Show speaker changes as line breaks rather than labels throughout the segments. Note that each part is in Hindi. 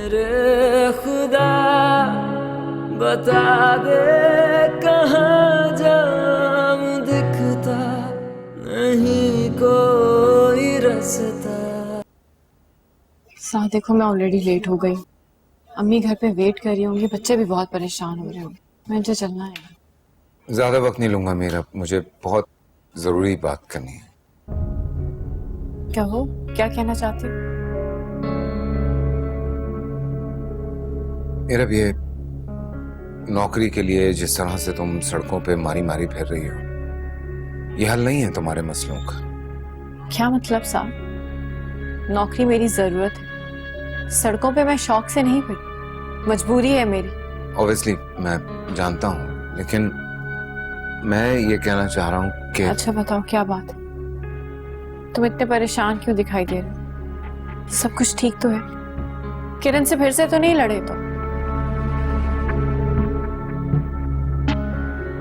मेरे खुदा बता दे कहाँ जाऊं, दिखता नहीं कोई रास्ता।
साथ देखो मैं ऑलरेडी लेट हो गई, अम्मी घर पे वेट कर रही होंगी, बच्चे भी बहुत परेशान हो रहे होंगे, मुझे चलना है।
ज्यादा वक्त नहीं लूंगा मेरा, मुझे बहुत जरूरी बात करनी है।
क्या हो, क्या कहना चाहती हो?
मेरा भी ये नौकरी के लिए जिस तरह से तुम सड़कों पे मारी मारी फिर रही हो, ये हल नहीं है तुम्हारे मसलों का।
क्या मतलब साहब? नौकरी मेरी जरूरत है, सड़कों पे मैं शौक से नहीं फिरती, मजबूरी है मेरी।
ऑब्वियसली मैं जानता हूँ, लेकिन मैं ये कहना चाह रहा हूँ कि
अच्छा बताओ क्या बात है? तुम इतने परेशान क्यों दिखाई दे रहे हो? सब कुछ ठीक तो है? किरण से फिर से तो नहीं लड़े तो?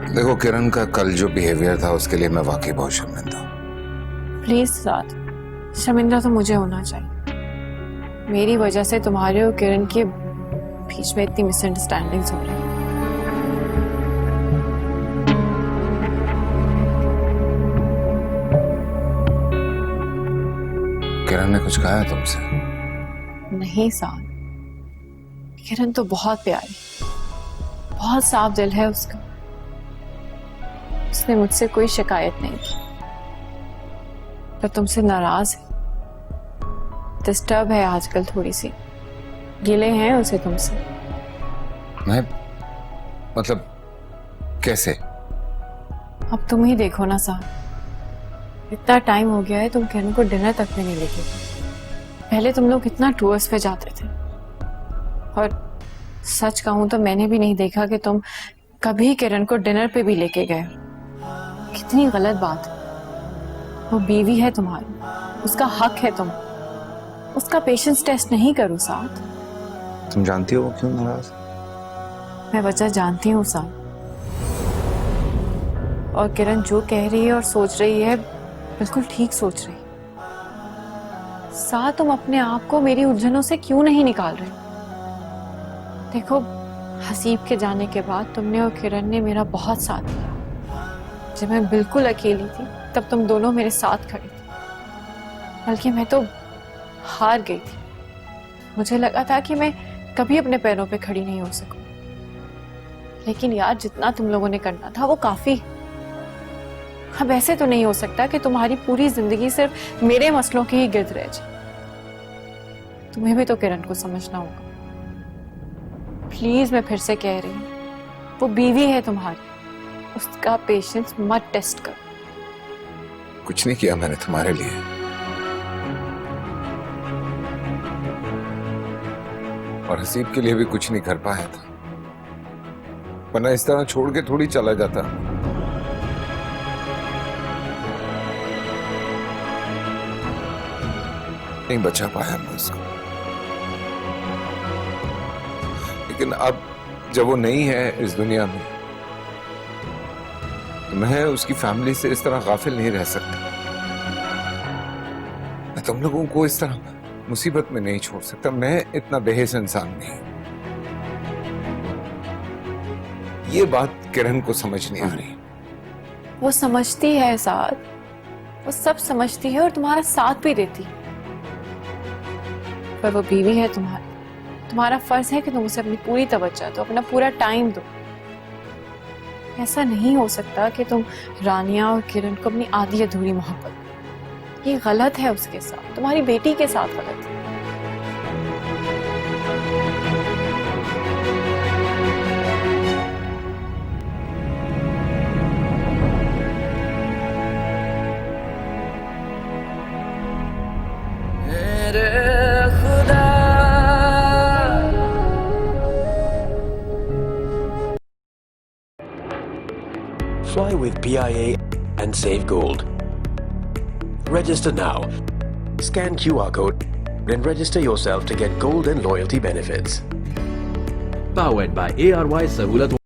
देखो, किरण का कल जो बिहेवियर था उसके लिए मैं वाकई बहुत शर्मिंदा हूँ।
प्लीज साथ, शर्मिंदा तो मुझे होना चाहिए। मेरी वजह से तुम्हारे और किरण के बीच में इतनी मिसअंडरस्टैंडिंग्स हो रही है।
किरण ने कुछ कहा है तुमसे?
नहीं साथ, किरण तो बहुत प्यारी, बहुत साफ दिल है उसका। उसने मुझसे कोई शिकायत नहीं की, पर तुमसे नाराज है, डिस्टर्ब है आजकल, थोड़ी सी गिले हैं उसे तुमसे।
मैं मतलब कैसे?
अब तुम ही देखो ना साहब, इतना टाइम हो गया है, तुम किरण को डिनर तक में नहीं लेके गए। पहले तुम लोग इतना टूर्स पे जाते थे, और सच कहूं तो मैंने भी नहीं देखा कि तुम कभी किरण को डिनर पे भी लेके गए। कितनी गलत बात है। वो बीवी है तुम्हारी, उसका हक है तुम उसका पेशेंस टेस्ट नहीं करो साथ।
तुम जानती हो वो क्यों नाराज?
मैं वजह जानती हूँ साथ, और किरण जो कह रही है और सोच रही है बिल्कुल ठीक सोच रही है। साथ, तुम अपने आप को मेरी उलझनों से क्यों नहीं निकाल रहे? देखो, हसीब के जाने के बाद तुमने और किरण ने मेरा बहुत साथ दिया। जब मैं बिल्कुल अकेली थी तब तुम दोनों मेरे साथ खड़े थे, बल्कि मैं तो हार गई थी। मुझे लगा था कि मैं कभी अपने पैरों पे खड़ी नहीं हो सकूं, लेकिन यार जितना तुम लोगों ने करना था वो काफी। अब ऐसे तो नहीं हो सकता कि तुम्हारी पूरी जिंदगी सिर्फ मेरे मसलों की ही गिर्द रह जाए। तुम्हें भी तो किरण को समझना होगा। प्लीज, मैं फिर से कह रही हूँ, वो बीवी है तुम्हारी, उसका पेशेंस मत टेस्ट करो।
कुछ नहीं किया मैंने तुम्हारे लिए, और हसीब के लिए भी कुछ नहीं कर पाया था, वरना इस तरह छोड़ के थोड़ी चला जाता। नहीं बचा पाया मैं उसको, लेकिन अब जब वो नहीं है इस दुनिया में, तो मैं उसकी फैमिली से इस तरह गाफिल नहीं रह सकता। मैं तुम लोगों को इस तरह मुसीबत में नहीं छोड़ सकता। मैं इतना बेहिस इंसान नहीं। ये बात किरण को समझ नहीं आ रही।
वो समझती है साथ, वो सब समझती है और तुम्हारा साथ भी देती है, पर वो बीवी है तुम्हारी। तुम्हारा फर्ज है कि तुम उसे अपनी पूरी तवज्जो दो, अपना पूरा टाइम दो। ऐसा नहीं हो सकता कि तुम रानिया और किरण को अपनी आधी अधूरी मोहब्बत। ये गलत है उसके साथ, तुम्हारी बेटी के साथ गलत है।
मेरे खुदा
Fly with PIA and save gold. Register now. Scan QR code and register yourself to get gold and loyalty benefits.
Powered by ARY Sahulat